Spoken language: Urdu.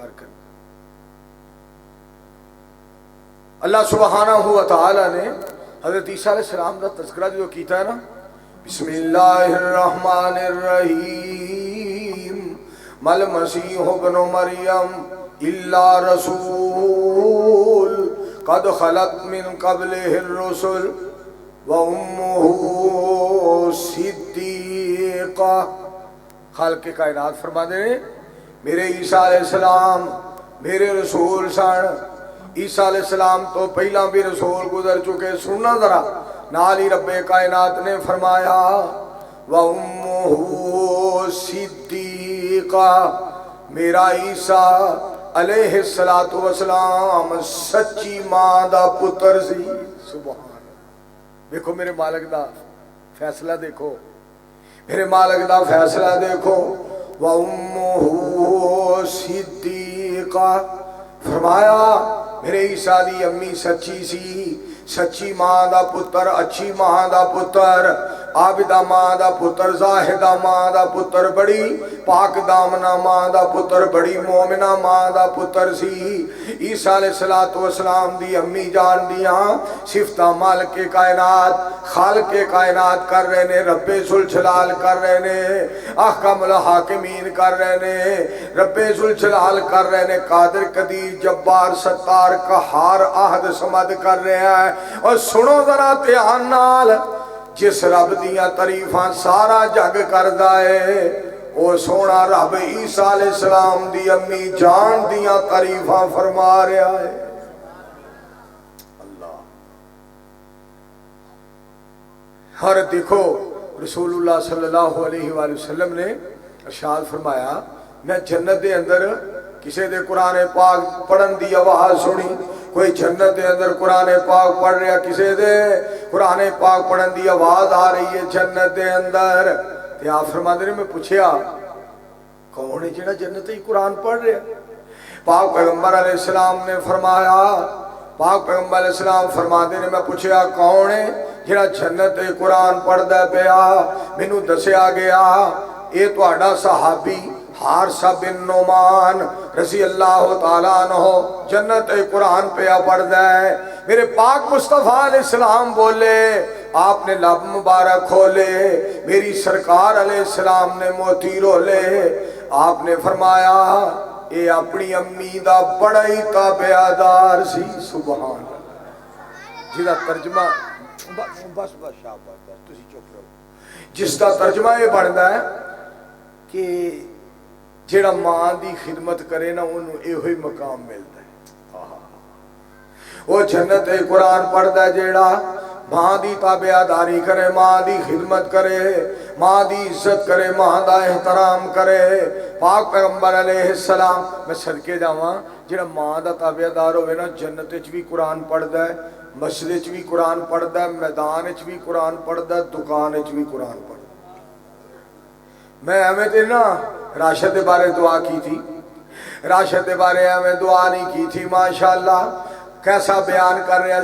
پروردگار کریں۔ اللہ سبحانہ و تعالی نے حضرت عیسیٰ علیہ السلام کا تذکرہ جو کیتا ہے نا، بسم اللہ الرحمن الرحیم مل مسیح ابن مریم الا رسول قد خلت من قبلہ الرسل وامہ صدیقہ۔ خالق کائنات فرما دے میرے عیسیٰ علیہ السلام میرے رسول سن۔ عیسیٰ علیہ السلام تو پہلا بھی رسول گزر چکے، سننا ذرا نال ہی رب کائنات نے فرمایا وَأُمُّهُ صِدِّيقَةٌ، میرا عیسیٰ علیہ السلام سچی ماں دا پتر سی۔ سبحان، دیکھو میرے مالک دا فیصلہ، دیکھو میرے مالک دا فیصلہ دیکھو۔ وَأُمُّهُ صِدِّيقَةٌ، فرمایا میرے عیسیٰ دی امی سچی سی، سچی ماں دا پتر، اچھی ماں دا پتر، عابدہ ماں دا پتر، زاہدہ ماں دا پتر، بڑی پاک دامنہ ماں دا پتر، بڑی مومنہ ماں دا پتر سی۔ عیسیٰ علیہ السلام دی امی جان دیاں صفتہ مالک کائنات خالق کائنات کر رہے نے، رب ذوالجلال کر رہے نے، احکم الحاکمین کر رہے نے، رب ذوالجلال کر رہے نے، قادر قدیر جبار ستار قہار احد صمد کر رہے ہیں۔ اور سنو ذرا دھیان نال، جس رب دیاں تعریفاں سارا جگ کردا ہے، او سونا رب عیسیٰ علیہ السلام دی امی جان دیاں تعریفاں فرما رہا ہے۔ اللہ، ہر دیکھو رسول اللہ صلی اللہ علیہ وآلہ وسلم نے ارشاد فرمایا، میں جنت دے اندر کسی دے قرآن پاک پڑھن دی آواز سنی، کوئی جنت دے اندر قرآن پاک پڑھ رہا، کسی دے قرآن پاک پڑھن دی آواز آ رہی ہے جنت دے اندر، تے آپ فرماندے نے میں پوچھیا کون ہے جڑا جنت ہی قرآن پڑھ رہا؟ پاک پیغمبر علیہ السلام نے فرمایا، پاک پیغمبر علیہ السلام فرماندے نے میں پوچھیا کون ہے جڑا جنت قرآن پڑھدا پیا؟ مینوں دسیا گیا اے تہاڈا صحابی حارثہ بن نعمان رضی اللہ تعالیٰ عنہ جنت قرآن پہ پڑھدا ہے۔ میرے پاک مصطفیٰ علیہ السلام بولے، آپ نے لب مبارک کھولے، میری سرکار علیہ السلام نے موتی رولے، آپ نے فرمایا اے اپنی امی دا بڑا ہی تابعدار سی۔ سبحان اللہ، جس ترجمہ بس شاباش تسی چپ رہو، جس دا ترجمہ یہ بنتا ہے کہ جیڑا ماں دی خدمت کرے نا انہوں ایہی مقام ملتا ہے۔ وہ جنت قرآن پڑھتا ہے جیڑا ماں دی تابعداری کرے، ماں دی خدمت کرے، ماں دی عزت کرے، ماں دا احترام کرے۔ پاک پیغمبر علیہ السلام، میں صدقے جاواں جیڑا ماں دا تابعدار ہوئے نا جنت وچ بھی قرآن پڑھتا ہے، مسجد وچ بھی قرآن پڑھتا ہے، میدان وچ بھی قرآن پڑھتا ہے، دکان وچ بھی قرآن پڑھتا ہے۔ میں ہمیں تے نا راشد دے بارے دعا کی تھی، راشد دے بارے ہمیں دعا نہیں کی تھی، ماشاءاللہ کیسا بیان کر رہے ہیں۔